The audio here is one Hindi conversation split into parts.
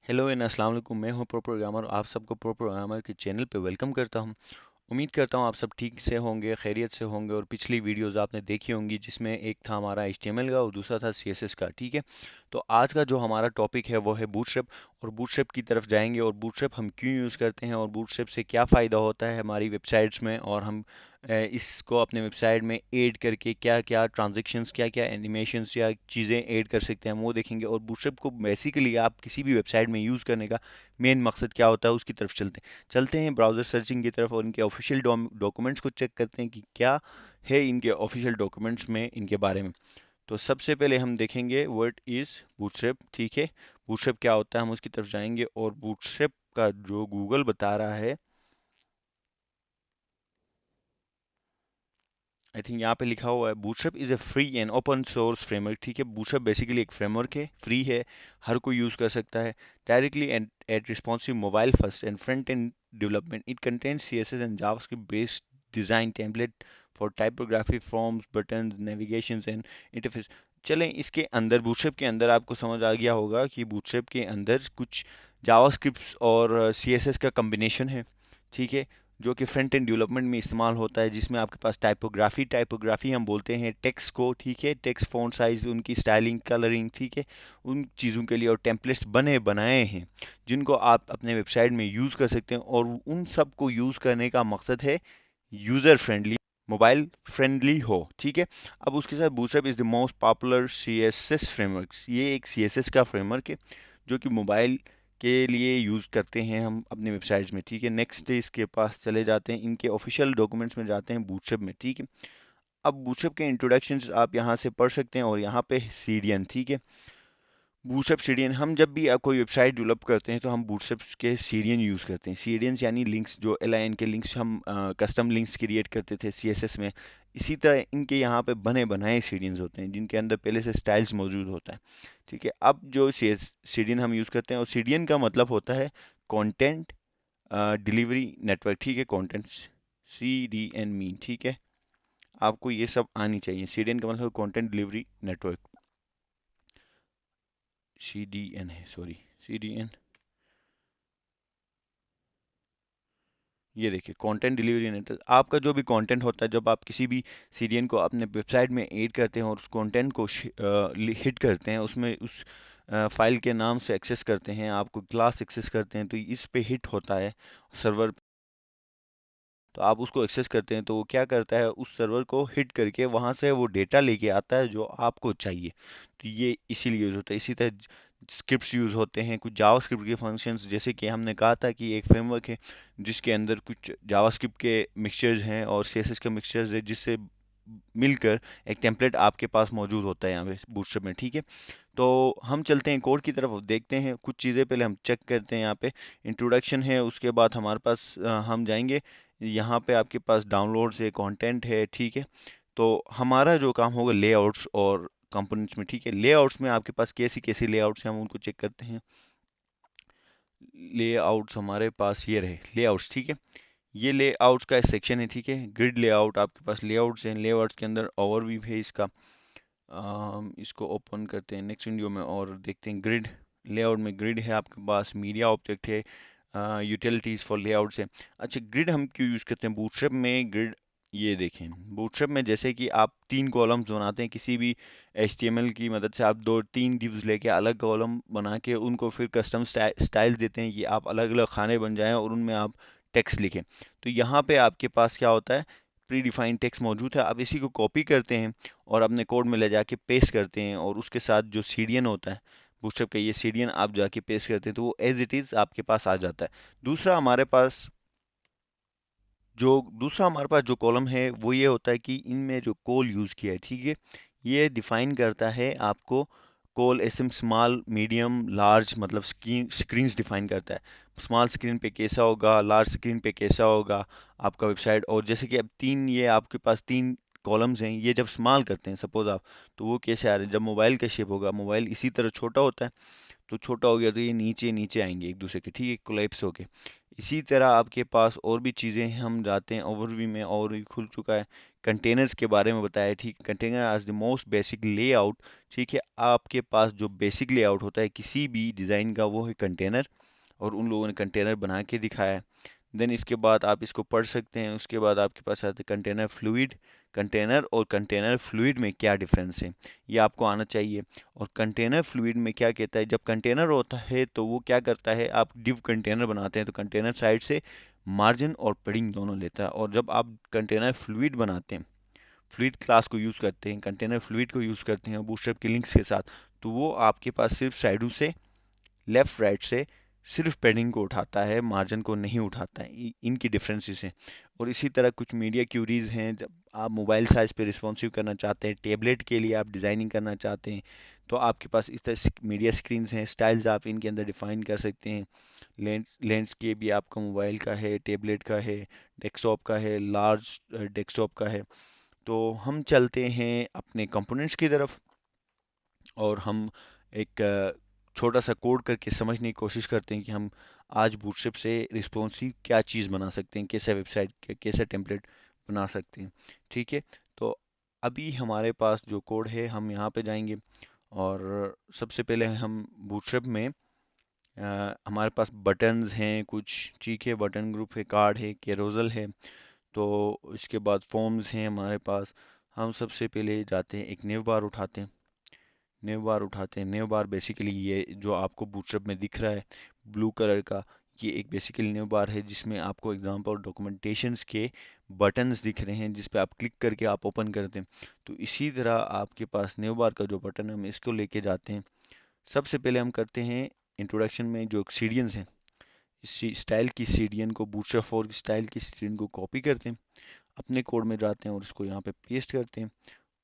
हेलो एंड अस्सलाम वालेकुम। मैं हूं प्रोग्रामर। आप सबको प्रोग्रामर के चैनल पे वेलकम करता हूं। उम्मीद करता हूं आप सब ठीक से होंगे, खैरियत से होंगे। और पिछली वीडियोस आपने देखी होंगी जिसमें एक था हमारा HTML का और दूसरा था CSS का। ठीक है, तो आज का जो हमारा टॉपिक है वो है बूटस्ट्रैप। और बूटस्ट्रैप की तरफ जाएंगे और बूटस्ट्रैप हम क्यों यूज़ करते हैं और बूटस्ट्रैप से क्या फ़ायदा होता है हमारी वेबसाइट्स में, और हम इसको अपने वेबसाइट में ऐड करके क्या क्या ट्रांजेक्शन्स, क्या क्या एनिमेशंस या चीज़ें ऐड कर सकते हैं हम वो देखेंगे। और बूटस्ट्रैप को बेसिकली आप किसी भी वेबसाइट में यूज़ करने का मेन मकसद क्या होता है उसकी तरफ चलते हैं ब्राउज़र सर्चिंग की तरफ और इनके ऑफिशियल डॉक्यूमेंट्स को चेक करते हैं कि क्या है इनके ऑफिशियल डॉक्यूमेंट्स में इनके बारे में। तो सबसे पहले हम देखेंगे व्हाट इज़ बूटस्ट्रैप। ठीक है, बूटस्ट्रैप क्या होता है हम उसकी तरफ जाएंगे। और बूटस्ट्रैप का जो गूगल बता रहा है, आई थिंक यहाँ पे लिखा हुआ है Bootstrap is a free and open source framework. ठीक है, बूटस्ट्रैप बेसिकली एक फ्रेमवर्क है, फ्री है, हर कोई यूज़ कर सकता है। Directly and at responsive mobile first and front end development. It contains CSS and JavaScript based design template for typography, forms, buttons, navigations and interface. चलें, इसके अंदर बूटस्ट्रैप के अंदर आपको समझ आ गया होगा कि बूटस्ट्रैप के अंदर कुछ जावास्क्रिप्ट और CSS का कम्बिनेशन है। ठीक है, जो कि फ्रंट एंड डेवलपमेंट में इस्तेमाल होता है, जिसमें आपके पास टाइपोग्राफी हम बोलते हैं टेक्स्ट को। ठीक है, टेक्स्ट फॉन्ट साइज, उनकी स्टाइलिंग, कलरिंग, ठीक है, उन चीज़ों के लिए। और टेम्पलेट्स बने बनाए हैं जिनको आप अपने वेबसाइट में यूज़ कर सकते हैं। और उन सब को यूज़ करने का मकसद है यूज़र फ्रेंडली, मोबाइल फ्रेंडली हो। ठीक है, अब उसके साथ bootstrap is the most popular CSS framework. ये एक CSS का फ्रेमवर्क है जो कि मोबाइल के लिए यूज़ करते हैं हम अपने वेबसाइट्स में। ठीक है, नेक्स्ट इसके पास चले जाते हैं, इनके ऑफिशियल डॉक्यूमेंट्स में जाते हैं बूटस्ट्रैप में। ठीक है, अब बूटस्ट्रैप के इंट्रोडक्शंस आप यहाँ से पढ़ सकते हैं और यहाँ पे सीडियन। ठीक है, बूटस्ट्रैप सीडियन, हम जब भी कोई वेबसाइट डेवलप करते हैं तो हम बूटस्ट्रैप के सीडियन यूज़ करते हैं। सीडियंस यानी लिंक्स, जो LIN के लिंक्स हम कस्टम लिंक्स क्रिएट करते थे CSS में, इसी तरह इनके यहाँ पे बने बनाए सीडियंस होते हैं जिनके अंदर पहले से स्टाइल्स मौजूद होता है। ठीक है, अब जो सीडियन हम यूज़ करते हैं, और सीडियन का मतलब होता है कंटेंट डिलीवरी नेटवर्क। ठीक है, कंटेंट CDN मीन। ठीक है, आपको ये सब आनी चाहिए। सीडियन का मतलब कंटेंट डिलीवरी नेटवर्क, CDN है, सॉरी, CDN। ये देखिए, कंटेंट डिलीवरी नेटवर्क, आपका जो भी कंटेंट होता है, जब आप किसी भी सीरियन को अपने वेबसाइट में ऐड करते हैं और उस कंटेंट को हिट करते हैं, उसमें उस फाइल के नाम से एक्सेस करते हैं, आपको क्लास एक्सेस करते हैं, तो इस पे हिट होता है सर्वर। तो आप उसको एक्सेस करते हैं तो वो क्या करता है, उस सर्वर को हिट करके वहां से वो डेटा लेके आता है जो आपको चाहिए। तो ये इसीलिए यूज होता है। इसी तरह स्क्रिप्ट्स यूज होते हैं, कुछ जावास्क्रिप्ट के फंक्शंस, जैसे कि हमने कहा था कि एक फ्रेमवर्क है जिसके अंदर कुछ जावास्क्रिप्ट के मिक्सचर्स हैं और CSS के मिक्सचर्स है, जिससे मिलकर एक टेम्पलेट आपके पास मौजूद होता है यहाँ पे बूटस्ट्रैप में। ठीक है, तो हम चलते हैं कोड की तरफ और देखते हैं कुछ चीज़ें। पहले हम चेक करते हैं, यहाँ पे इंट्रोडक्शन है, उसके बाद हमारे पास हम जाएंगे, यहाँ पे आपके पास डाउनलोड्स है, कंटेंट है। ठीक है, तो हमारा जो काम होगा लेआउट्स और कंपोनेंट्स में। ठीक है, लेआउट्स में आपके पास कैसी कैसी लेआउट्स हैं हम उनको चेक करते हैं। लेआउट्स हमारे पास ये रहे लेआउट्स। ठीक है, ये लेआउट्स का सेक्शन है। ठीक है, ग्रिड लेआउट, आपके पास लेआउट्स हैं, लेआउट्स के अंदर ओवरव्यू है इसका। इसको ओपन करते हैं नेक्स्ट विंडो में और देखते हैं ग्रिड। लेआउट में ग्रिड है आपके पास, मीडिया ऑब्जेक्ट है, यूटिलिटीज फॉर लेआउट्स है। अच्छा, ग्रिड हम क्यों यूज़ करते हैं बूटस्ट्रैप में? ग्रिड, ये देखें, बूटस्ट्रैप में जैसे कि आप 3 कॉलम्स बनाते हैं किसी भी HTML की मदद से, आप 2-3 डिव्स लेके अलग कॉलम बना के उनको फिर कस्टम स्टाइल देते हैं कि आप अलग अलग खाने बन जाएं और उनमें आप टेक्स्ट लिखें। तो यहाँ पे आपके पास क्या होता है, प्री डिफाइंड टेक्स्ट मौजूद है, आप इसी को कॉपी करते हैं और अपने कोड में ले जाके पेस्ट करते हैं, और उसके साथ जो सीडियन होता है बूटस्ट्रैप का, ये सीडियन आप जाके पेस्ट करते हैं तो वो एज इट इज़ आपके पास आ जाता है। दूसरा हमारे पास दूसरा हमारे पास जो कॉलम है वो ये होता है कि इनमें जो कॉल यूज़ किया है। ठीक है, ये डिफाइन करता है आपको call SM small, medium, large, मतलब स्क्रीन्स डिफाइन करता है। स्मॉल स्क्रीन पे कैसा होगा, लार्ज स्क्रीन पे कैसा होगा आपका वेबसाइट। और जैसे कि अब ये आपके पास 3 कॉलम्स हैं, ये जब स्मॉल करते हैं सपोज आप, तो वो कैसे आ रहे हैं, जब मोबाइल का शेप होगा, मोबाइल इसी तरह छोटा होता है, तो छोटा हो गया तो ये नीचे नीचे आएंगे एक दूसरे के। ठीक है, कोलैप्स होके। इसी तरह आपके पास और भी चीज़ें हैं, हम जाते हैं ओवरव्यू में, और खुल चुका है कंटेनर्स के बारे में बताया, ठीक। Container as the most basic layout, ठीक है। आपके पास जो बेसिक लेआउट होता है किसी भी डिज़ाइन का वो है कंटेनर, और उन लोगों ने कंटेनर बना के दिखाया है। देन इसके बाद आप इसको पढ़ सकते हैं। उसके बाद आपके पास आता है कंटेनर फ्लूइड। कंटेनर और कंटेनर फ्लूइड में क्या डिफरेंस है, ये आपको आना चाहिए। और कंटेनर फ्लूइड में क्या कहता है, जब कंटेनर होता है तो वो क्या करता है, आप डिव कंटेनर बनाते हैं तो कंटेनर साइड से मार्जिन और पेडिंग दोनों लेता है। और जब आप कंटेनर फ्लूइड बनाते हैं, फ्लूइड क्लास को यूज़ करते हैं, कंटेनर फ्लूइड को यूज़ करते हैं बूटस्ट्रैप के लिंक्स के साथ, तो वो आपके पास सिर्फ साइडों से, लेफ्ट राइट से सिर्फ पैडिंग को उठाता है, मार्जिन को नहीं उठाता है। इनकी डिफरेंसेस हैं। और इसी तरह कुछ मीडिया क्यूरीज हैं, जब आप मोबाइल साइज पे रिस्पॉन्सिव करना चाहते हैं, टेबलेट के लिए आप डिज़ाइनिंग करना चाहते हैं, तो आपके पास इस तरह मीडिया स्क्रीन्स हैं, स्टाइल्स आप इनके अंदर डिफाइन कर सकते हैं। लैंडस्केप भी आपका मोबाइल का है, टेबलेट का है, डेस्कटॉप का है, लार्ज डेस्कटॉप का है। तो हम चलते हैं अपने कंपोनेंट्स की तरफ, और हम एक छोटा सा कोड करके समझने की कोशिश करते हैं कि हम आज बूटस्ट्रैप से रिस्पॉन्सिव क्या चीज़ बना सकते हैं, कैसे वेबसाइट कैसे टेम्पलेट बना सकते हैं, ठीक है। तो अभी हमारे पास जो कोड है, हम यहाँ पे जाएंगे, और सबसे पहले हम बूटस्ट्रैप में हमारे पास बटन्स हैं कुछ, ठीक है। बटन ग्रुप है, कार्ड है, कैरोजल है। तो इसके बाद फॉर्म्स हैं हमारे पास। हम सबसे पहले जाते हैं, एक नेव बार उठाते हैं। नेव बार उठाते हैं। नेव बार बेसिकली ये जो आपको बूटस्ट्रैप में दिख रहा है ब्लू कलर का, ये एक बेसिकली नेव बार है जिसमें आपको एग्जांपल डॉक्यूमेंटेशंस के बटन्स दिख रहे हैं, जिस पे आप क्लिक करके आप ओपन करते हैं। तो इसी तरह आपके पास नेव बार का जो बटन है, हम इसको लेके जाते हैं। सबसे पहले हम करते हैं इंट्रोडक्शन में जो सीडियंस हैं, इस स्टाइल की सीडियन को, बूटस्ट्रैप 4 स्टाइल की सीडियन को कॉपी करते हैं, अपने कोड में जाते हैं और इसको यहाँ पे पेस्ट करते हैं,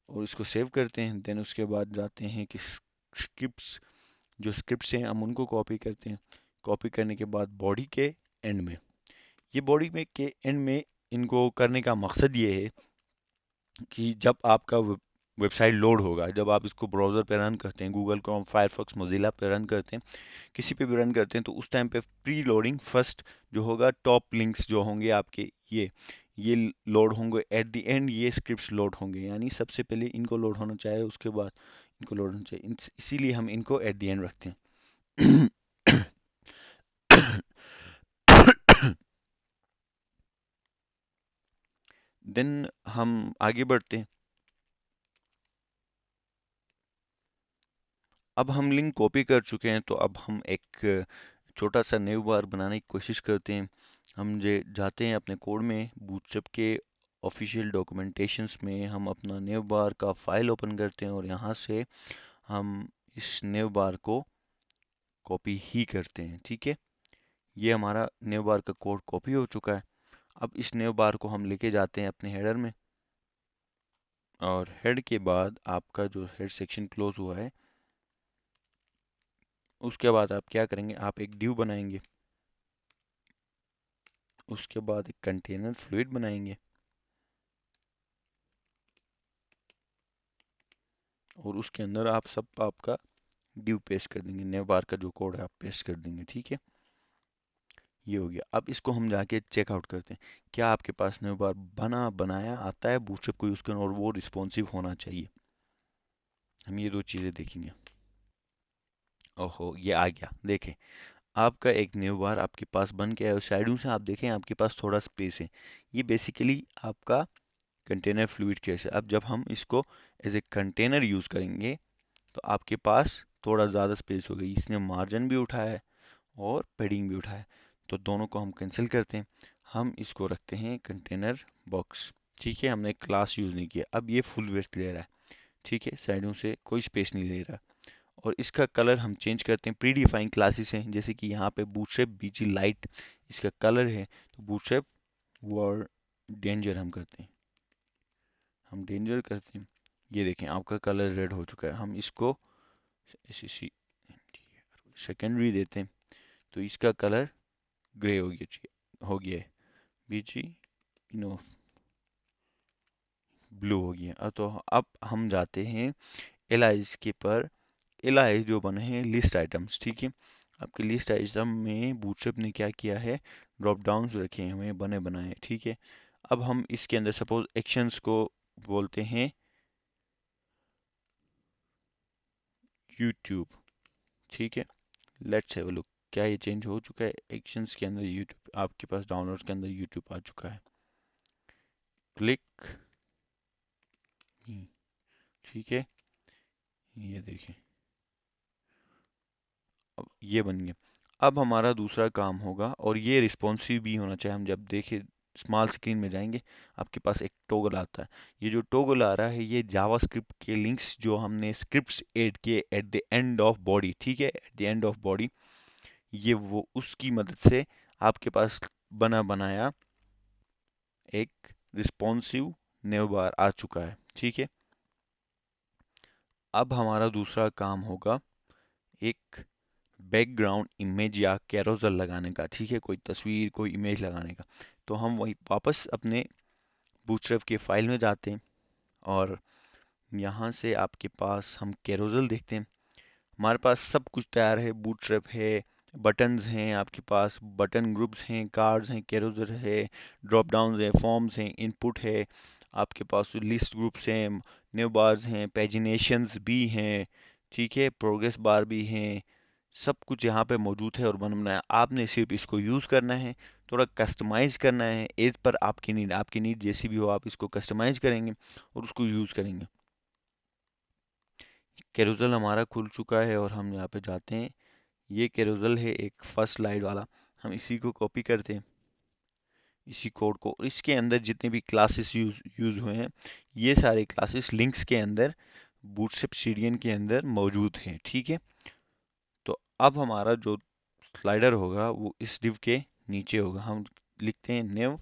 और इसको सेव करते हैं। देन उसके बाद जाते हैं कि स्क्रिप्ट्स, जो स्क्रिप्ट्स हैं हम उनको कॉपी करते हैं। कॉपी करने के बाद बॉडी के एंड में, ये बॉडी में के एंड में इनको करने का मकसद ये है कि जब आपका वेबसाइट लोड होगा, जब आप इसको ब्राउज़र पे रन करते हैं, गूगल क्रोम, फायरफॉक्स, मोजिला पे रन करते हैं, किसी पे भी रन करते हैं, तो उस टाइम पे प्री लोडिंग फर्स्ट जो होगा, टॉप लिंक्स जो होंगे आपके, ये लोड होंगे। एट द एंड ये स्क्रिप्ट्स लोड होंगे, यानी सबसे पहले इनको लोड होना चाहिए, उसके बाद इनको लोड होना चाहिए। इसीलिए हम इनको एट द एंड रखते हैं। देन हम आगे बढ़ते हैं। अब हम लिंक कॉपी कर चुके हैं, तो अब हम एक छोटा सा न्यू बार बनाने की कोशिश करते हैं। हम जे जाते हैं अपने कोड में, बूटस्ट्रैप के ऑफिशियल डॉक्यूमेंटेशंस में हम अपना न्यू बार का फाइल ओपन करते हैं, और यहाँ से हम इस न्यू बार को कॉपी ही करते हैं, ठीक है। ये हमारा न्यू बार का कोड कॉपी हो चुका है। अब इस न्यू बार को हम लेके जाते हैं अपने हेडर में, और हेड के बाद आपका जो हेड सेक्शन क्लोज हुआ है, उसके बाद आप क्या करेंगे, आप एक ड्यू बनाएंगे। उसके बाद एक कंटेनर फ्लूइड बनाएंगे, और उसके अंदर आप सब आपका ड्यू पेस्ट कर देंगे, नए बार का जो कोड है आप पेस्ट कर देंगे, ठीक है। ये हो गया। अब इसको हम जाके चेकआउट करते हैं, क्या आपके पास नए बार बनाया आता है बूटस्ट्रैप को यूज़ करना, और वो रिस्पॉन्सिव होना चाहिए। हम ये दो चीज़ें देखेंगे। ओहो, ये आ गया, देखें। आपका एक न्यू बार आपके पास बन गया है, और साइडों से आप देखें आपके पास थोड़ा स्पेस है। ये बेसिकली आपका कंटेनर फ्लूइड केस है। अब जब हम इसको एज ए कंटेनर यूज़ करेंगे, तो आपके पास थोड़ा ज़्यादा स्पेस हो गई, इसने मार्जिन भी उठाया है और पेडिंग भी उठाया है। तो दोनों को हम कैंसिल करते हैं। हम इसको रखते हैं कंटेनर बॉक्स, ठीक है। हमने क्लास यूज़ नहीं किया। अब ये फुल विड्थ ले रहा है, ठीक है, साइडों से कोई स्पेस नहीं ले रहा। और इसका कलर हम चेंज करते हैं। प्री डिफाइन क्लासेस हैं, जैसे कि यहाँ पे बूटस्ट्रैप बीजी लाइट इसका कलर है, तो बूटस्ट्रैप वर्ड डेंजर हम करते हैं, हम डेंजर करते हैं। ये देखें आपका कलर रेड हो चुका है। हम इसको सेकेंडरी देते हैं, तो इसका कलर ग्रे हो गया है। बीजी नो ब्लू हो गया। तो अब हम जाते हैं एलाइज के पर। एलाइज जो बने हैं लिस्ट आइटम्स, ठीक है। आपके लिस्ट आइटम में बूटस्ट्रैप ने क्या किया है, ड्रॉप डाउन्स रखे हैं हमें बने बनाए, ठीक है। अब हम इसके अंदर सपोज एक्शंस को बोलते हैं यूट्यूब, ठीक है। लेट्स हैव अ लुक, क्या ये चेंज हो चुका है? एक्शंस के अंदर यूट्यूब, आपके पास डाउनलोड्स के अंदर यूट्यूब आ चुका है। क्लिक, ठीक है, ये देखें, अब ये बन गया। अब हमारा दूसरा काम होगा, और ये रिस्पॉन्सिव भी होना चाहिए। हम जब देखें स्मॉल स्क्रीन में जाएंगे, आपके पास एक टॉगल आता है। ये जो टॉगल आ रहा है, ये जावास्क्रिप्ट के लिंक्स जो हमने स्क्रिप्ट्स ऐड किए at the end of body, ठीक है, at the end of body, ये वो उसकी मदद से आपके पास बना बनाया एक रिस्पॉन्सिव नेव बार आ चुका है, ठीक है। अब हमारा दूसरा काम होगा एक बैकग्राउंड इमेज या कैरोसल लगाने का, ठीक है, कोई तस्वीर कोई इमेज लगाने का। तो हम वही वापस अपने बूटस्ट्रैप के फाइल में जाते हैं, और यहाँ से आपके पास हम कैरोसल देखते हैं। हमारे पास सब कुछ तैयार है, बूटस्ट्रैप है, बटन्स हैं, आपके पास बटन ग्रुप्स हैं, कार्ड्स हैं, कैरोसल है, ड्रॉप डाउन है, फॉर्म्स हैं, इनपुट है, आपके पास लिस्ट ग्रुप्स हैं, न्यू बार्स हैं, पेजिनेशंस भी हैं, ठीक है, प्रोग्रेस बार भी हैं। सब कुछ यहाँ पे मौजूद है और बनना है। आपने सिर्फ इसको यूज़ करना है, थोड़ा कस्टमाइज करना है एज पर आपकी नीड जैसी भी हो, आप इसको कस्टमाइज करेंगे और उसको यूज़ करेंगे। कैरोसल हमारा खुल चुका है और हम यहाँ पे जाते हैं। ये कैरोसल है एक फर्स्ट स्लाइड वाला, हम इसी को कॉपी करते हैं, इसी कोड को, और इसके अंदर जितने भी क्लासेस यूज हुए हैं, ये सारे क्लासेस लिंक्स के अंदर बूटस्ट्रैप सीडीएन के अंदर मौजूद हैं, ठीक है। तो अब हमारा जो स्लाइडर होगा वो इस डिव के नीचे होगा। हम लिखते हैं नेव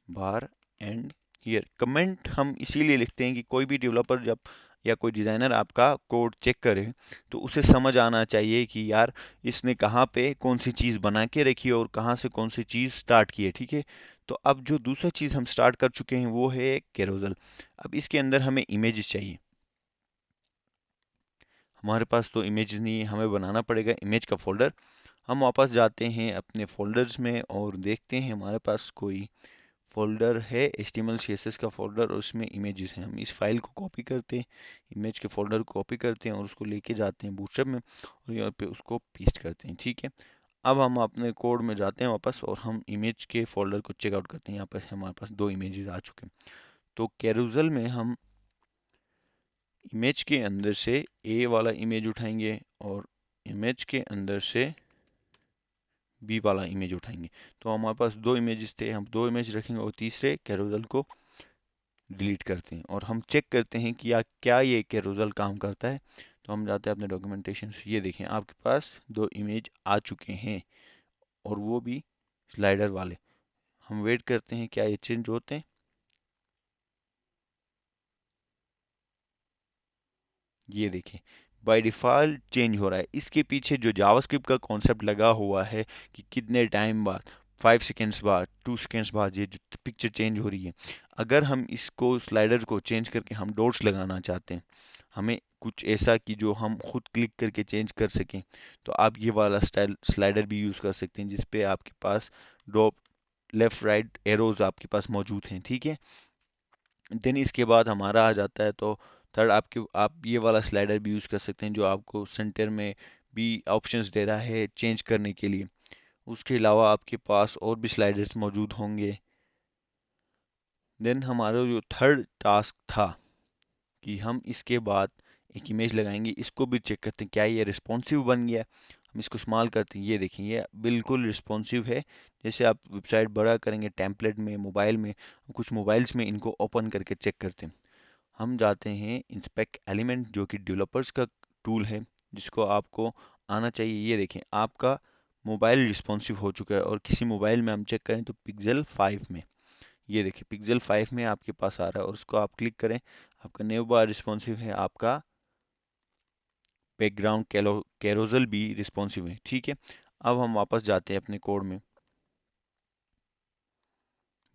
बार एंड हियर। कमेंट हम इसीलिए लिखते हैं कि कोई भी डेवलपर जब या कोई डिज़ाइनर आपका कोड चेक करे तो उसे समझ आना चाहिए कि यार इसने कहाँ पे कौन सी चीज़ बना के रखी है और कहाँ से कौन सी चीज़ स्टार्ट की है, ठीक है। तो अब जो दूसरा चीज़ हम स्टार्ट कर चुके हैं वो है कैरोसल। अब इसके अंदर हमें इमेजेस चाहिए। हमारे पास तो इमेजेस नहीं है, हमें बनाना पड़ेगा इमेज का फोल्डर। हम वापस जाते हैं अपने फोल्डर्स में और देखते हैं हमारे पास कोई फोल्डर है, HTML CSS का फोल्डर, और उसमें इमेजेस हैं। हम इस फाइल को कॉपी करते हैं, इमेज के फोल्डर को कॉपी करते हैं और उसको लेके जाते हैं बूटस्ट्रैप में और यहाँ पे उसको पेस्ट करते हैं, ठीक है। अब हम अपने कोड में जाते हैं वापस और हम इमेज के फोल्डर को चेकआउट करते हैं। यहाँ पर हमारे पास दो इमेजेस आ चुके हैं। तो कैरोसल में हम इमेज के अंदर से ए वाला इमेज उठाएंगे और इमेज के अंदर से बी वाला इमेज उठाएंगे। तो हमारे पास दो इमेजेस थे, हम दो इमेज रखेंगे और तीसरे कैरोसल को डिलीट करते हैं और हम चेक करते हैं कि क्या ये कैरोसल काम करता है। तो हम जाते हैं अपने डॉक्यूमेंटेशन से, ये देखें आपके पास दो इमेज आ चुके हैं और वो भी स्लाइडर वाले। हम वेट करते हैं क्या ये चेंज होते हैं। ये देखें बाय डिफ़ॉल्ट चेंज हो रहा है। इसके पीछे जो जावास्क्रिप्ट का कॉन्सेप्ट लगा हुआ है कि कितने टाइम बाद, 5 सेकेंड्स बाद, 2 सेकेंड्स बाद ये जो पिक्चर चेंज हो रही है। अगर हम इसको स्लाइडर को चेंज करके हम डॉट्स लगाना चाहते हैं, हमें कुछ ऐसा कि जो हम खुद क्लिक करके चेंज कर सकें, तो आप ये वाला स्टाइल स्लाइडर भी यूज़ कर सकते हैं जिसपे आपके पास ड्रॉप लेफ्ट राइट एरोज आपके पास मौजूद हैं, ठीक है। देन इसके बाद हमारा आ जाता है, तो थर्ड आप ये वाला स्लाइडर भी यूज़ कर सकते हैं जो आपको सेंटर में भी ऑप्शंस दे रहा है चेंज करने के लिए। उसके अलावा आपके पास और भी स्लाइडर्स मौजूद होंगे। देन हमारा जो थर्ड टास्क था कि हम इसके बाद एक इमेज लगाएंगे, इसको भी चेक करते हैं क्या ये रिस्पॉन्सिव बन गया। हम इसको इस्तेमाल करते हैं, ये देखिए ये बिल्कुल रिस्पॉन्सिव है। जैसे आप वेबसाइट बड़ा करेंगे टेम्पलेट में, मोबाइल में, कुछ मोबाइल्स में इनको ओपन करके चेक करते हैं। हम जाते हैं इंस्पेक्ट एलिमेंट जो कि डेवलपर्स का टूल है जिसको आपको आना चाहिए। ये देखें आपका मोबाइल रिस्पॉन्सिव हो चुका है, और किसी मोबाइल में हम चेक करें तो पिक्सल 5 में, ये देखिए पिक्सल 5 में आपके पास आ रहा है और उसको आप क्लिक करें, आपका न्यू बार रिस्पॉन्सिव है, आपका बैकग्राउंड कैरोसल भी रिस्पॉन्सिव है, ठीक है। अब हम वापस जाते हैं अपने कोड में।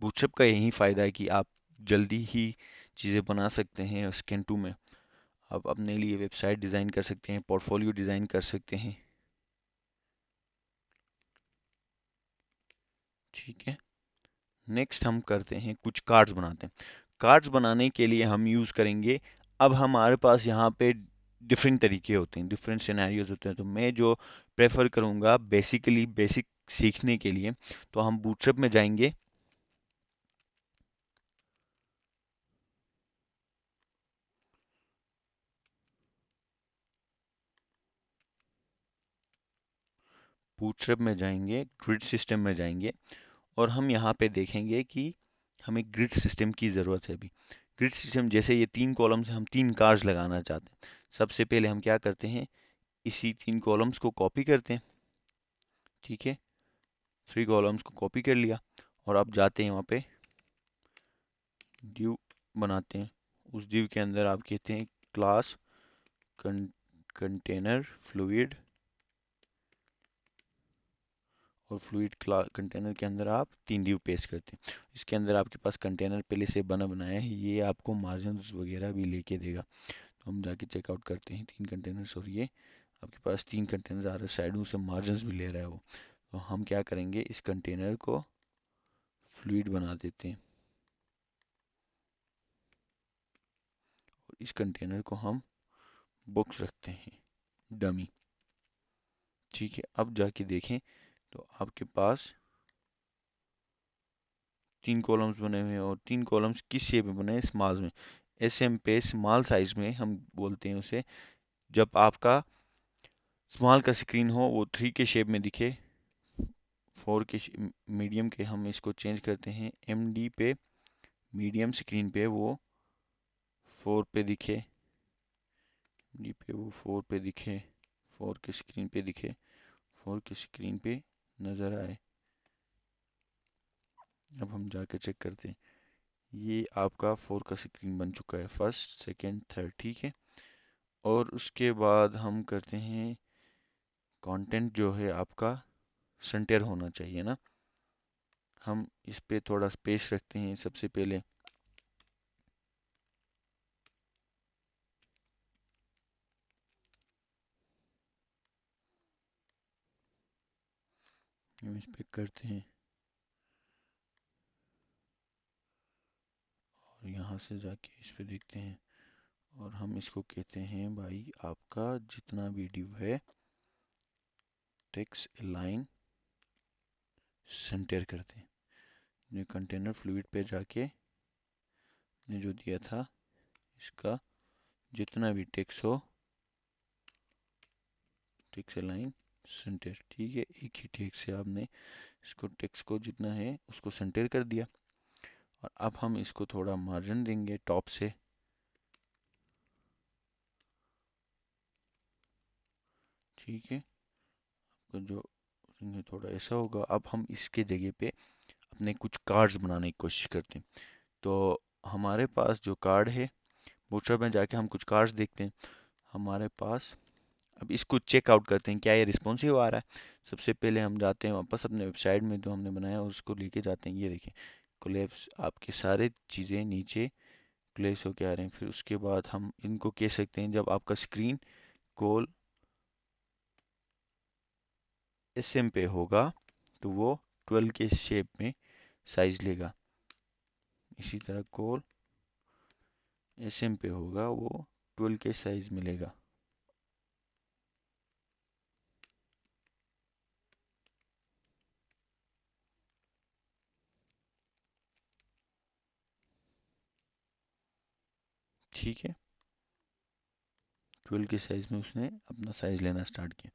बूटस्ट्रैप का यही फ़ायदा है कि आप जल्दी ही चीज़ें बना सकते हैं स्कैन 2 में। आप अपने लिए वेबसाइट डिज़ाइन कर सकते हैं, पोर्टफोलियो डिज़ाइन कर सकते हैं, ठीक है। नेक्स्ट हम करते हैं कुछ कार्ड्स बनाते हैं। कार्ड्स बनाने के लिए हम यूज़ करेंगे, अब हमारे पास यहाँ पे डिफरेंट तरीके होते हैं, डिफरेंट सिनेरियोज होते हैं, तो मैं जो प्रेफर करूँगा बेसिकली बेसिक सीखने के लिए, तो हम बूटस्ट्रैप में जाएंगे। बूटस्ट्रैप में जाएंगे, ग्रिड सिस्टम में जाएंगे, और हम यहाँ पे देखेंगे कि हमें ग्रिड सिस्टम की ज़रूरत है अभी। ग्रिड सिस्टम जैसे ये 3 कॉलम्स हैं, हम 3 कार्ड्स लगाना चाहते हैं। सबसे पहले हम क्या करते हैं, इसी 3 कॉलम्स को कॉपी करते हैं। ठीक है, 3 कॉलम्स को कॉपी कर लिया, और आप जाते हैं वहाँ पे div बनाते हैं। उस div के अंदर आप कहते हैं क्लास कंटेनर फ्लूइड, और फ्लूइड कंटेनर के अंदर आप 3 div पेस्ट करते हैं। इसके अंदर आपके पास कंटेनर पहले से बना बनाया है, ये आपको मार्जिन्स वगैरह भी लेके देगा। तो हम जाके चेकआउट करते हैं 3 कंटेनर्स, और ये आपके पास 3 कंटेनर आ रहे हैं, साइडों से मार्जिन्स भी ले रहा है वो। तो हम क्या करेंगे, इस कंटेनर को फ्लूइड बना देते हैं, और इस कंटेनर को हम बुक्स रखते हैं, डमी। ठीक है, अब जाके देखें तो आपके पास 3 कॉलम्स बने हुए हैं, और 3 कॉलम्स किस शेप में बने हैं, स्मॉल में। एस एम पे स्मॉल साइज में हम बोलते हैं उसे, जब आपका स्मॉल का स्क्रीन हो वो 3 के शेप में दिखे, 4 के मीडियम के हम इसको चेंज करते हैं एम डी पे, मीडियम स्क्रीन पे वो 4 पे दिखे, डी पे वो 4 पे दिखे, 4 के स्क्रीन पे दिखे, 4 के स्क्रीन पे नज़र आए। अब हम जाके चेक करते हैं, ये आपका 4 का स्क्रीन बन चुका है, फर्स्ट सेकंड थर्ड। ठीक है, और उसके बाद हम करते हैं, कंटेंट जो है आपका सेंटर होना चाहिए ना, हम इस पे थोड़ा स्पेस रखते हैं सबसे पहले। हम इस पे करते हैं, और यहाँ से जाके इस पे देखते हैं, और हम इसको कहते हैं भाई आपका जितना भी div है टेक्स्ट अलाइन सेंटर करते हैं। ये कंटेनर फ्लूइड पे जाके ने जो दिया था, इसका जितना भी टेक्स्ट हो, टेक्स्ट अलाइन सेंटर। ठीक है, एक ही टेक्स्ट से आपने इसको टेक्स्ट को जितना है उसको सेंटर कर दिया, और अब हम इसको थोड़ा मार्जिन देंगे टॉप से। ठीक है, तो जो थोड़ा ऐसा होगा। अब हम इसके जगह पे अपने कुछ कार्ड्स बनाने की कोशिश करते हैं। तो हमारे पास जो कार्ड है, बूटस्ट्रैप में जाके हम कुछ कार्ड्स देखते हैं हमारे पास। अब इसको चेक आउट करते हैं क्या ये रिस्पॉन्सिव आ रहा है। सबसे पहले हम जाते हैं वापस अपने वेबसाइट में जो हमने बनाया उसको लेके जाते हैं, ये देखिए कोलैप्स, आपके सारे चीज़ें नीचे कोलैप्स होके आ रहे हैं। फिर उसके बाद हम इनको कह सकते हैं, जब आपका स्क्रीन कोल एसएम पे होगा तो वो 12 के शेप में साइज लेगा। इसी तरह कोल एसएम पे होगा वो 12 के साइज मिलेगा। ठीक है, 12 के साइज में उसने अपना साइज लेना स्टार्ट किया।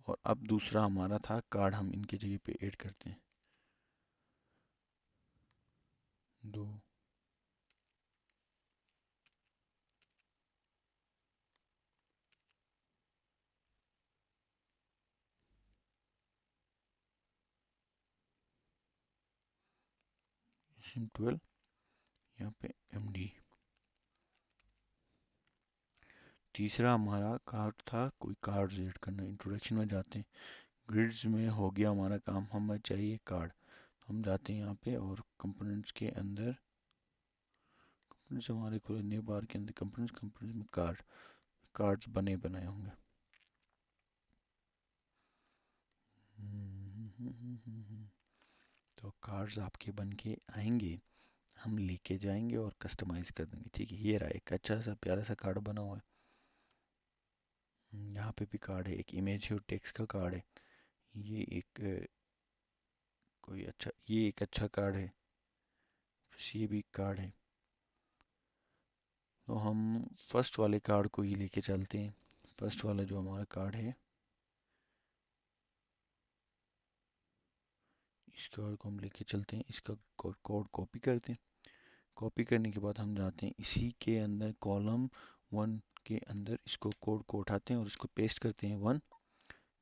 और अब दूसरा हमारा था कार्ड, हम इनके जगह पे ऐड करते हैं, दो। सिम 12, यहाँ पे एम डी। तीसरा हमारा कार्ड था कोई कार्ड ऐड करना, इंट्रोडक्शन में जाते हैं, ग्रिड्स में हो गया हमारा काम, हमें चाहिए कार्ड। हम जाते हैं यहाँ पे, और कंपोनेंट्स के अंदर, कंपोनेंट्स हमारे खुले न्यू बार के अंदर कंपोनेंट्स, कंपोनेंट्स में कार्ड, कार्ड्स बने बनाए होंगे। तो कार्ड्स आपके बन के आएंगे, हम लेके जाएंगे और कस्टमाइज कर देंगे। ठीक है, ये रहा एक अच्छा सा प्यारा सा कार्ड बना हुआ है। यहाँ पे भी कार्ड है, एक इमेज है और टेक्स्ट का कार्ड है। ये एक कोई अच्छा, ये एक अच्छा कार्ड है, ये भी कार्ड है। तो हम फर्स्ट वाले कार्ड को ही लेके चलते हैं। फर्स्ट वाला जो हमारा कार्ड है, इस कार्ड को हम लेके चलते हैं, इसका कोड कॉपी करते हैं। कॉपी करने के बाद हम जाते हैं इसी के अंदर कॉलम 1 के अंदर, इसको कोड को उठाते हैं और इसको पेस्ट करते हैं 1।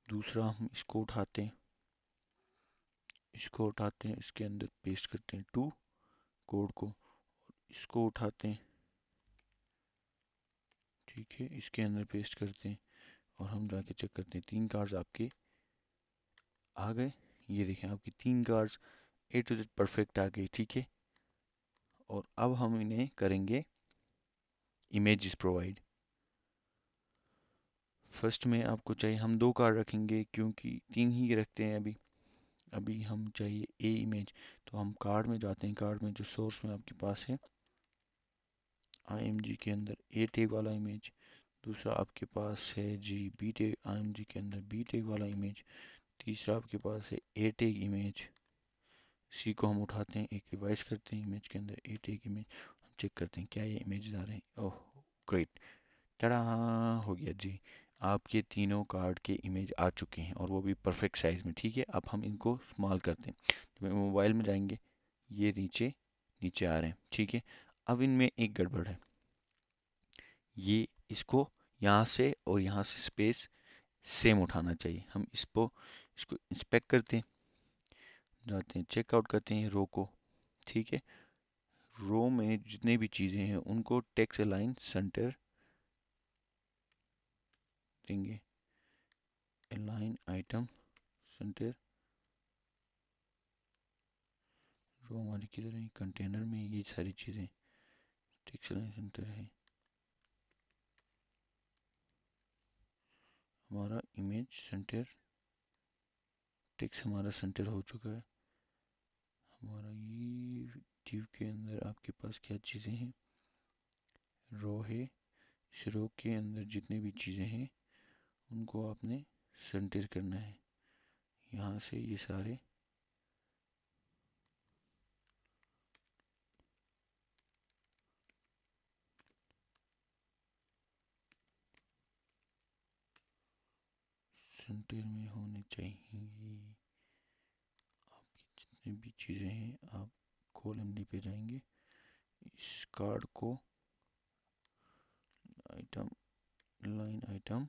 दूसरा हम इसको उठाते हैं, इसके अंदर पेस्ट करते हैं 2 कोड को, इसको उठाते हैं, ठीक है, इसके अंदर पेस्ट करते हैं और हम जाके चेक करते हैं 3 कार्ड्स आपके आ गए। ये देखें आपकी 3 cards A to Z perfect आ गई। ठीक है, और अब हम इन्हें करेंगे इमेजेस प्रोवाइड। फर्स्ट में आपको चाहिए, हम 2 कार्ड रखेंगे क्योंकि 3 ही रखते हैं अभी। अभी हम चाहिए ए इमेज, तो हम कार्ड में जाते हैं। कार्ड में जो सोर्स में आपके पास है IMG के अंदर ए टैग वाला इमेज, दूसरा आपके पास है जी बी टैग, IMG के अंदर बी टैग वाला इमेज, तीसरा आपके पास है ए टैग इमेज। सी को हम उठाते हैं, एक रिवाइज करते हैं इमेज के अंदर ए टैग इमेज, हम चेक करते हैं क्या ये इमेज आ रहे हैं। ओह ग्रेट, टड़ा, हो गया जी। आपके तीनों कार्ड के इमेज आ चुके हैं और वो भी परफेक्ट साइज में। ठीक है, अब हम इनको स्मॉल करते हैं। तो मोबाइल में जाएंगे, ये नीचे नीचे आ रहे हैं। ठीक है, अब इनमें एक गड़बड़ है, ये इसको यहाँ से और यहाँ से स्पेस सेम उठाना चाहिए। हम इसको इंस्पेक्ट करते हैं, जाते हैं चेकआउट करते हैं रो को। ठीक है, रो में जितने भी चीज़ें हैं उनको टेक्स्ट अलाइन सेंटर देंगे, अलाइन आइटम सेंटर। रो हमारी किधर है, कंटेनर में ये सारी चीज़ें टेक्स्ट अलाइन सेंटर है। हमारा इमेज सेंटर टेक्स्ट हमारा सेंटर हो चुका है। हमारा ये div के अंदर आपके पास क्या चीज़ें हैं, रो है, इस रो के अंदर जितनी भी चीज़ें हैं उनको आपने सेंटर करना है। यहाँ से ये सारे सेंटर में होने चाहिए। आपकी जितनी भी चीज़ें हैं आप कॉलम डी पे जाएंगे, इस कार्ड को आइटम लाइन आइटम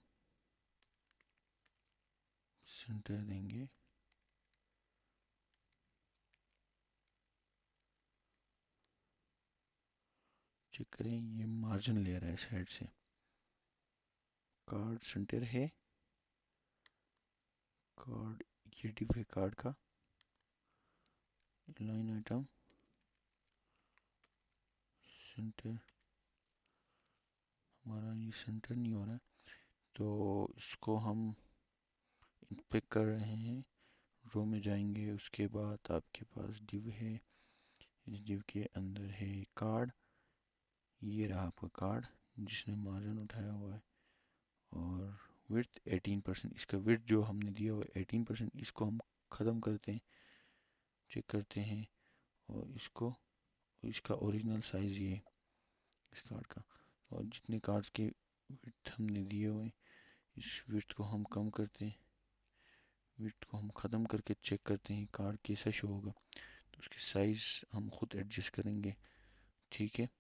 सेंटर देंगे। चेक करें, ये मार्जिन ले रहा है साइड से। कार्ड सेंटर है, कार्ड ये डिव है कार्ड का, लाइन आइटम सेंटर, हमारा ये सेंटर नहीं हो रहा है, तो इसको हम इंस्पेक्ट कर रहे हैं। रो में जाएंगे, उसके बाद आपके पास डिव है, इस डिव के अंदर है कार्ड, ये रहा आपका कार्ड जिसने मार्जिन उठाया हुआ है, और विड्थ 18%, इसका विड्थ जो हमने दिया हुआ है 18%, इसको हम ख़त्म करते हैं, चेक करते हैं, और इसको, इसका ओरिजिनल साइज़ ये इस कार्ड का, और जितने कार्ड्स के विड्थ हमने दिए हुए हैं इस विड्थ को हम कम करते हैं, विड्थ को हम ख़त्म करके चेक करते हैं कार्ड कैसा शो होगा, तो उसकी साइज़ हम खुद एडजस्ट करेंगे। ठीक है,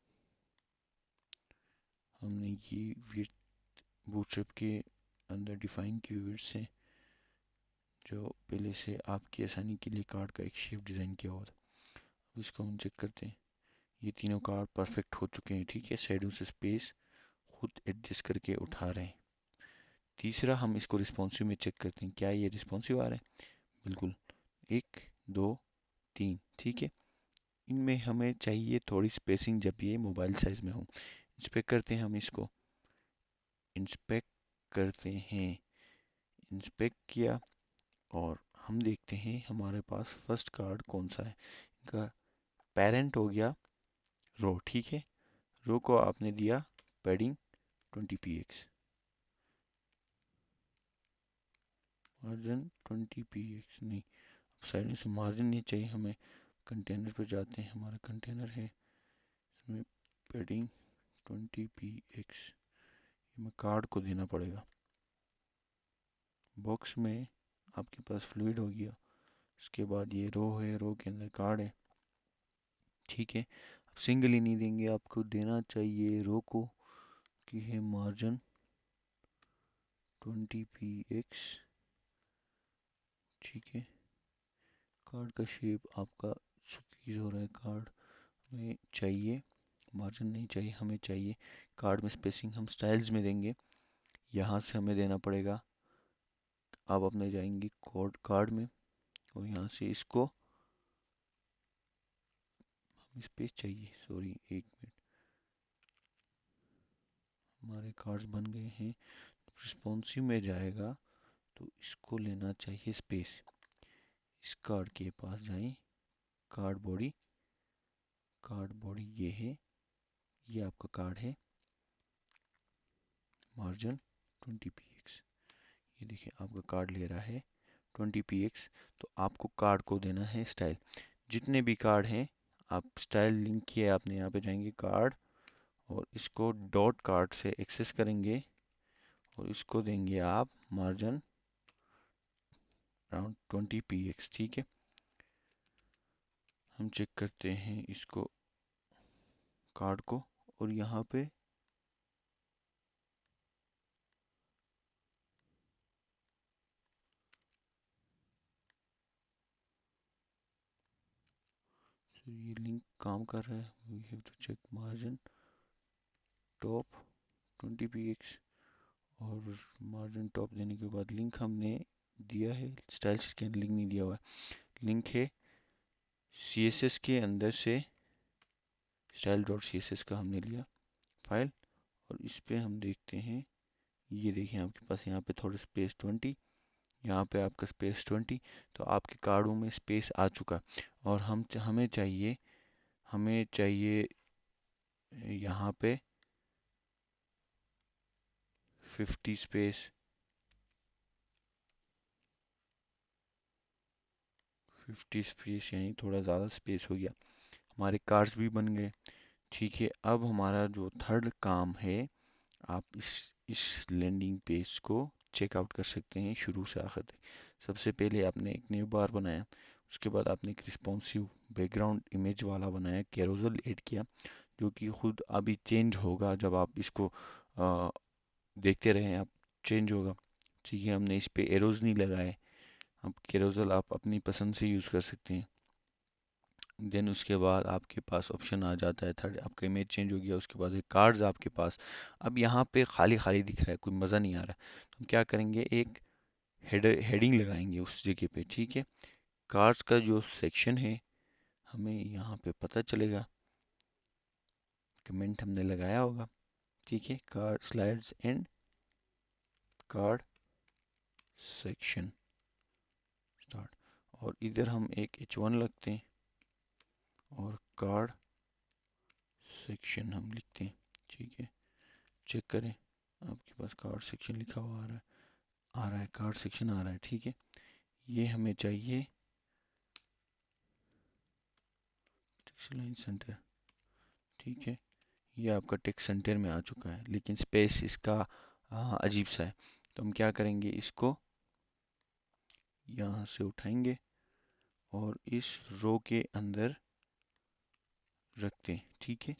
हमने ये विड्थ बूटस्ट्रैप के अंदर डिफाइन की हुई विड्थ है, जो पहले से आपकी आसानी के लिए कार्ड का एक शेप डिज़ाइन किया हुआ था। अब इसको हम चेक करते हैं, ये तीनों कार्ड परफेक्ट हो चुके हैं। ठीक है, साइडों से स्पेस खुद एडजस्ट करके उठा रहे हैं। तीसरा हम इसको रिस्पॉन्सिव में चेक करते हैं, क्या ये रिस्पॉन्सिव आ रहा है, बिल्कुल, 1 2 3। ठीक है, इनमें हमें चाहिए थोड़ी स्पेसिंग जब ये मोबाइल साइज में हो। इंस्पेक्ट करते हैं हम इसको, इंस्पेक्ट करते हैं, इंस्पेक्ट किया और हम देखते हैं हमारे पास फर्स्ट कार्ड कौन सा है। इनका पेरेंट हो गया रो, ठीक है। रो को आपने दिया पैडिंग 20 px, मार्जिन 20 px नहीं, साइड में से मार्जिन नहीं चाहिए हमें। कंटेनर पे जाते हैं, हमारा कंटेनर है, इसमें पैडिंग 20 px हमें कार्ड को देना पड़ेगा। बॉक्स में आपके पास फ्लूइड हो गया, उसके बाद ये रो है, रो के अंदर कार्ड है, ठीक है। अब सिंगल ही नहीं देंगे, आपको देना चाहिए रो को कि है मार्जिन 20 px, ठीक है। कार्ड का शेप आपका स्क्वीज हो रहा है, कार्ड में चाहिए, मार्जिन नहीं चाहिए, हमें चाहिए कार्ड में स्पेसिंग। हम स्टाइल्स में देंगे, यहाँ से हमें देना पड़ेगा। आप अपने जाएंगे कोड कार्ड में और यहाँ से इसको स्पेस चाहिए, सॉरी एक मिनट, हमारे कार्ड्स बन गए हैं। रिस्पॉन्सिव में जाएगा तो इसको लेना चाहिए स्पेस। इस कार्ड के पास जाएं, कार्ड बॉडी, कार्ड बॉडी ये है, ये आपका कार्ड है, मार्जिन 20 px। ये देखिए आपका कार्ड ले रहा है 20 px। तो आपको कार्ड को देना है स्टाइल। जितने भी कार्ड हैं आप स्टाइल लिंक किए, आपने यहाँ पे जाएंगे कार्ड और इसको डॉट कार्ड से एक्सेस करेंगे और इसको देंगे आप मार्जिन अराउंड 20 px, ठीक है। हम चेक करते हैं इसको, कार्ड को, और यहाँ पे तो ये लिंक काम कर रहा है। We have to check margin top 20 px, और मार्जिन टॉप देने के बाद लिंक हमने दिया है, स्टाइल के अंदर लिंक नहीं दिया हुआ है। लिंक है CSS के अंदर से, स्टाइल डॉट CSS का हमने लिया फाइल, और इस पे हम देखते हैं, ये देखिए आपके पास यहाँ पे थोड़ा स्पेस 20, यहाँ पे आपका स्पेस 20, तो आपके कार्डों में स्पेस आ चुका। और हमें चाहिए यहाँ पे 50 स्पेस, 50 स्पेस यानी थोड़ा ज़्यादा स्पेस हो गया, हमारे कार्ड्स भी बन गए, ठीक है। अब हमारा जो थर्ड काम है, आप इस लैंडिंग पेज को चेकआउट कर सकते हैं शुरू से आखिर तक। सबसे पहले आपने एक न्यू बार बनाया, उसके बाद आपने एक रिस्पॉन्सिव बैकग्राउंड इमेज वाला बनाया, कैरोजल ऐड किया, जो कि खुद अभी चेंज होगा जब आप इसको आ, देखते रहें, आप चेंज होगा, ठीक है। हमने इस पे एरोज नहीं लगाए, आप कैरोजल आप अपनी पसंद से यूज़ कर सकते हैं। देन उसके बाद आपके पास ऑप्शन आ जाता है थर्ड, आपका इमेज चेंज हो गया, उसके बाद कार्ड्स आपके पास। अब यहाँ पे खाली खाली दिख रहा है, कोई मज़ा नहीं आ रहा, तो हम क्या करेंगे, एक हेडिंग लगाएंगे उस जगह पे, ठीक है। कार्ड्स का जो सेक्शन है हमें यहाँ पे पता चलेगा, कमेंट हमने लगाया होगा, ठीक है, card slides and card section start, और इधर हम एक H1 लगते हैं और कार्ड सेक्शन हम लिखते हैं, ठीक है। चेक करें, आपके पास कार्ड सेक्शन लिखा हुआ आ रहा है, कार्ड सेक्शन आ रहा है, ठीक है। ये हमें चाहिए टेक्स्ट लाइन सेंटर, ठीक है। ये आपका टेक्स्ट सेंटर में आ चुका है, लेकिन स्पेस इसका अजीब सा है, तो हम क्या करेंगे, इसको यहाँ से उठाएंगे और इस रो के अंदर रखते हैं, ठीक है।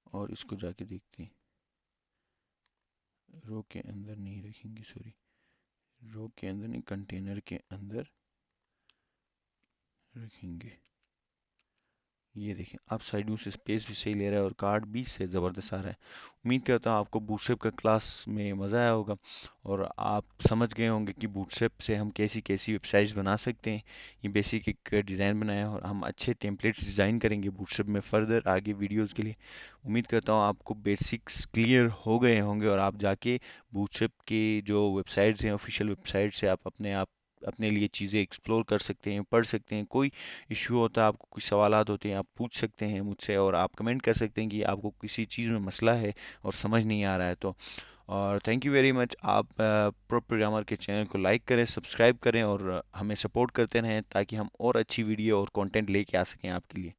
और इसको जाके देखते हैं, रो के अंदर नहीं रखेंगे, सॉरी, रो के अंदर नहीं, कंटेनर के अंदर रखेंगे। ये देखें, आप साइडों से स्पेस भी सही ले रहा है और कार्ड भी से ज़बरदस्त आ रहा है। उम्मीद करता हूँ आपको बूटस्ट्रैप का क्लास में मज़ा आया होगा और आप समझ गए होंगे कि बूटस्ट्रैप से हम कैसी कैसी वेबसाइट्स बना सकते हैं। ये बेसिक एक डिज़ाइन बनाया है और हम अच्छे टेम्पलेट्स डिज़ाइन करेंगे बूटस्ट्रैप में फर्दर आगे वीडियोज़ के लिए। उम्मीद करता हूँ आपको बेसिक्स क्लियर हो गए होंगे और आप जाके बूटस्ट्रैप की जो वेबसाइट्स हैं, ऑफिशियल वेबसाइट से आप अपने आप अपने लिए चीज़ें एक्सप्लोर कर सकते हैं, पढ़ सकते हैं। कोई इश्यू होता है, आपको कुछ सवालात होते हैं, आप पूछ सकते हैं मुझसे, और आप कमेंट कर सकते हैं कि आपको किसी चीज़ में मसला है और समझ नहीं आ रहा है तो। और थैंक यू वेरी मच। आप प्रो प्रोग्रामर के चैनल को लाइक करें, सब्सक्राइब करें और हमें सपोर्ट करते रहें, ताकि हम और अच्छी वीडियो और कंटेंट लेके आ सकें आपके लिए।